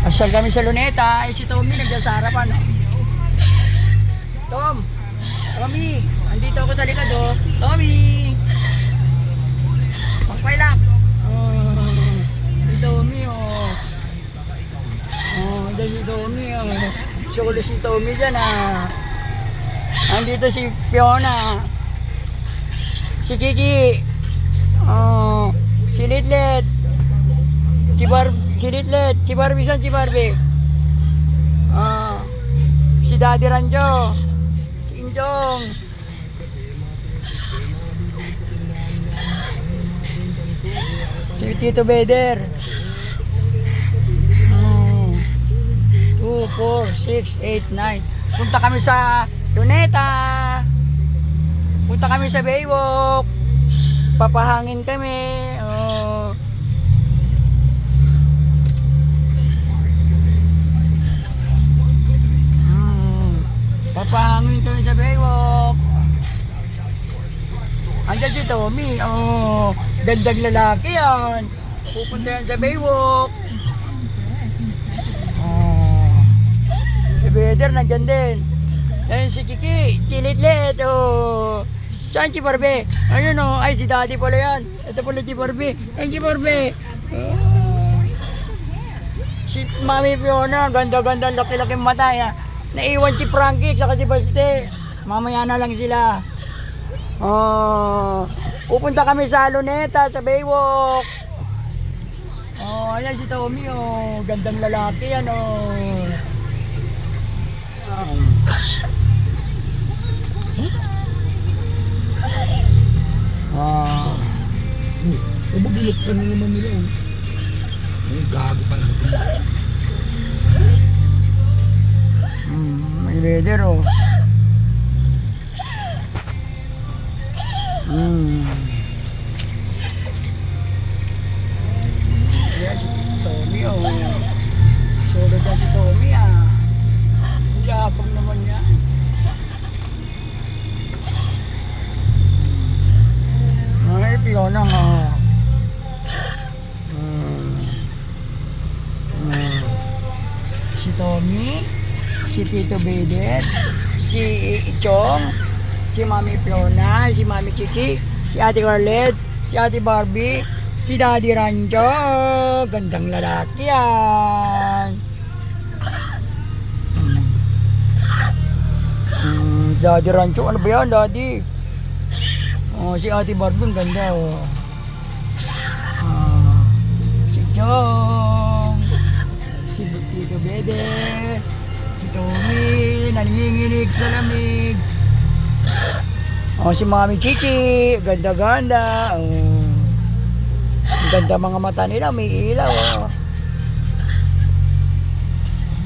Asyal kami sa Luneta. Si Tommy nandiyan sa harapan. Tommy, andito ako sa likod oh. Tommy! Pagpailak! Si Tommy oh. Andito si Tommy oh. Solo si Tommy dyan ah. Andito si Fiona. Si Kiki. Si Litlet. Si Litlet. Si Barbie san si Barbie. Si Daddy Ranjo. Si Injong. Si Tito Beder. 2, 4, 6, 8, 9. Punta kami sa Luneta. Punta kami sa Baywalk. Papahangin kami. Papahangin kami sa Baywalk. Andiyan si Tommy. Gandang lalaki yan. Pupunta yan sa Baywalk. Si Beder nandyan din. Ayun si Kiki, si Litlet, saan si Barbie? Ayun ay si Daddy pala yan. Ito pala si Barbie. Ayun si Barbie. Si Mami Fiona, ganda-ganda, laki-laki mata yan. Naiwan si Frankie, saka si Baste. Mamaya na lang sila. Pupunta kami sa Luneta, sa Baywalk. Ayan si Tommy, gandang lalaki yan, Mabilot ka na naman nila. Gago pa na. May weather Ayan si Tommy Solo dyan si Tommy Yapag naman niya. Ay, Fiona si Tommy, si Tito Beder, si Ichong, si Mami Fiona, si Mami Kiki, si Ate Carlet, si Ate Barbie, si Daddy Ranjo. Gandang lalaki yan. Daddy Rancho, ano ba yan, Daddy? Si Ate Barbie, ang ganda si Chong, si Tito Bede, si Tommy, nanginginig sa lamig. Si Mami Kiki, ganda-ganda. Ganda mga mata nila, may ilaw